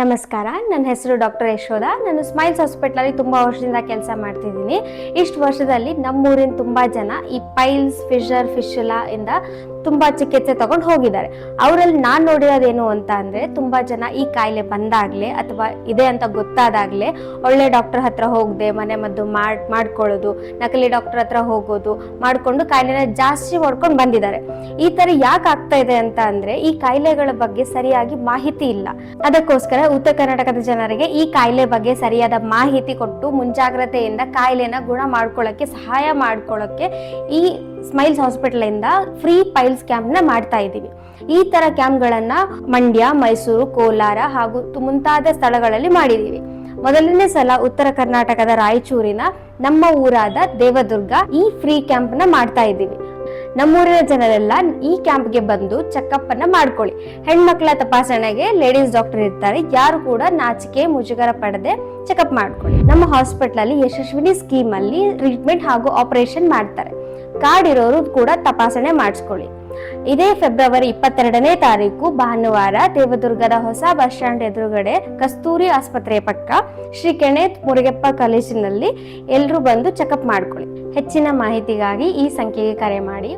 ನಮಸ್ಕಾರ, ನನ್ನ ಹೆಸರು ಡಾಕ್ಟರ್ ಯಶೋಧ. ನಾನು ಸ್ಮೈಲ್ಸ್ ಹಾಸ್ಪಿಟಲಲ್ಲಿ ತುಂಬ ವರ್ಷದಿಂದ ಕೆಲಸ ಮಾಡ್ತಿದ್ದೀನಿ. ಇಷ್ಟು ವರ್ಷದಲ್ಲಿ ನಮ್ಮೂರಿನ ತುಂಬ ಜನ ಈ ಪೈಲ್ಸ್, ಫಿಷರ್, ಫಿಶುಲಾ ಇಂದ ತುಂಬ ಚಿಕಿತ್ಸೆ ತಗೊಂಡು ಹೋಗಿದ್ದಾರೆ. ಅವರಲ್ಲಿ ನಾನು ನೋಡಿರೋದೇನು ಅಂತ ಅಂದರೆ, ತುಂಬ ಜನ ಈ ಕಾಯಿಲೆ ಬಂದಾಗಲೇ ಅಥವಾ ಇದೆ ಅಂತ ಗೊತ್ತಾದಾಗಲೇ ಒಳ್ಳೆ ಡಾಕ್ಟರ್ ಹತ್ರ ಹೋಗದೆ ಮನೆ ಮದ್ದು ಮಾಡ್ಕೊಳ್ಳೋದು, ನಕಲಿ ಡಾಕ್ಟರ್ ಹತ್ರ ಹೋಗೋದು ಮಾಡಿಕೊಂಡು ಕಾಯಿಲೆನ ಜಾಸ್ತಿ ಮಾಡ್ಕೊಂಡು ಬಂದಿದ್ದಾರೆ. ಈ ಥರ ಯಾಕೆ ಆಗ್ತಾ ಇದೆ ಅಂತ ಅಂದರೆ, ಈ ಕಾಯಿಲೆಗಳ ಬಗ್ಗೆ ಸರಿಯಾಗಿ ಮಾಹಿತಿ ಇಲ್ಲ. ಅದಕ್ಕೋಸ್ಕರ ಉತ್ತರ ಕರ್ನಾಟಕದ ಜನರಿಗೆ ಈ ಕಾಯಿಲೆ ಬಗ್ಗೆ ಸರಿಯಾದ ಮಾಹಿತಿ ಕೊಟ್ಟು ಮುಂಜಾಗ್ರತೆಯಿಂದ ಕಾಯಿಲೆನ ಗುಣ ಮಾಡ್ಕೊಳ್ಳೋಕ್ಕೆ ಸಹಾಯ ಮಾಡ್ಕೊಳ್ಳೋಕ್ಕೆ ಈ ಸ್ಮೈಲ್ಸ್ ಹಾಸ್ಪಿಟಲ್ ಇಂದ ಫ್ರೀ ಪೈಲ್ಸ್ ಕ್ಯಾಂಪ್ ನ ಮಾಡ್ತಾ ಇದ್ದೀವಿ. ಈ ತರ ಕ್ಯಾಂಪ್ ಗಳನ್ನ ಮಂಡ್ಯ, ಮೈಸೂರು, ಕೋಲಾರ ಹಾಗೂ ಮುಂತಾದ ಸ್ಥಳಗಳಲ್ಲಿ ಮಾಡಿದೀವಿ. ಮೊದಲನೇ ಸಲ ಉತ್ತರ ಕರ್ನಾಟಕದ ರಾಯಚೂರಿನ ನಮ್ಮ ಊರಾದ ದೇವದುರ್ಗ ಈ ಫ್ರೀ ಕ್ಯಾಂಪ್ ನ ಮಾಡ್ತಾ ಇದ್ದೀವಿ. ನಮ್ಮೂರಿನ ಜನರೆಲ್ಲ ಈ ಕ್ಯಾಂಪ್ಗೆ ಬಂದು ಚೆಕಪ್ ಅನ್ನ ಮಾಡ್ಕೊಳ್ಳಿ. ಹೆಣ್ಮಕ್ಳ ತಪಾಸಣೆಗೆ ಲೇಡೀಸ್ ಡಾಕ್ಟರ್ ಇರ್ತಾರೆ. ಯಾರು ಕೂಡ ನಾಚಿಕೆ ಮುಜುಗರ ಪಡದೆ ಚೆಕಪ್ ಮಾಡ್ಕೊಳ್ಳಿ. ನಮ್ಮ ಹಾಸ್ಪಿಟಲ್ ಅಲ್ಲಿ ಯಶಸ್ವಿನಿ ಸ್ಕೀಮ್ ಅಲ್ಲಿ ಟ್ರೀಟ್ಮೆಂಟ್ ಹಾಗೂ ಆಪರೇಷನ್ ಮಾಡ್ತಾರೆ. ಕಾರ್ಡ್ ಇರೋರು ಕೂಡ ತಪಾಸಣೆ ಮಾಡಿಸ್ಕೊಳ್ಳಿ. ಇದೇ ಫೆಬ್ರವರಿ 22ನೇ ತಾರೀಕು ಭಾನುವಾರ ದೇವದುರ್ಗದ ಹೊಸ ಬಸ್ ಸ್ಟ್ಯಾಂಡ್ ಎದುರುಗಡೆ ಕಸ್ತೂರಿ ಆಸ್ಪತ್ರೆ ಪಕ್ಕ ಶ್ರೀ ಕೆಣೇತ್ ಮುರುಗಪ್ಪ ಕಾಲೇಜಿನಲ್ಲಿ ಎಲ್ಲರೂ ಬಂದು ಚೆಕಪ್ ಮಾಡ್ಕೊಳ್ಳಿ. ಹೆಚ್ಚಿನ ಮಾಹಿತಿಗಾಗಿ ಈ ಸಂಖ್ಯೆಗೆ ಕರೆ ಮಾಡಿ.